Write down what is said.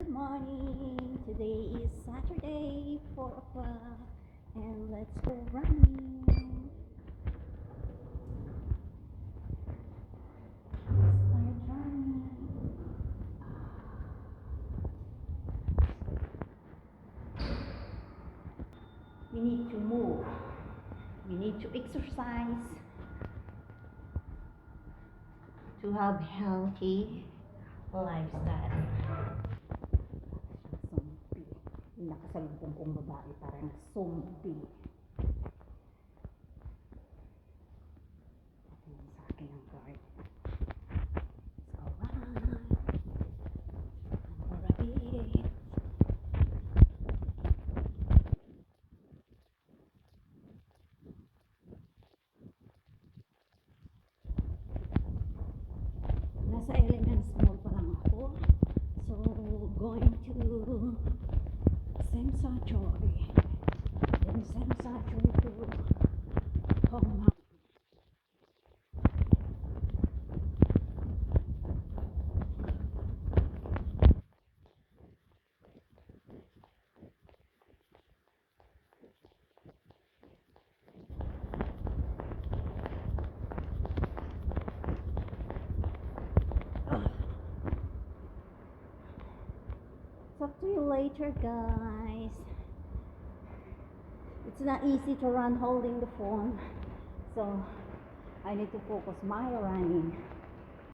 Good morning. Today is Saturday, 4 o'clock, and let's go running. Start running. We need to move. We need to exercise to have healthy lifestyle. Zombie. Yung nakasalubong kong babae parang zombie. Tingin sa akin ang guard. So, run. Alright. Nasa Elements Mall pa lang ako. So, going to Sensatory. Then Sensatory to Hong. Talk to you later, guys. It's not easy to run holding the phone, so I need to focus my running.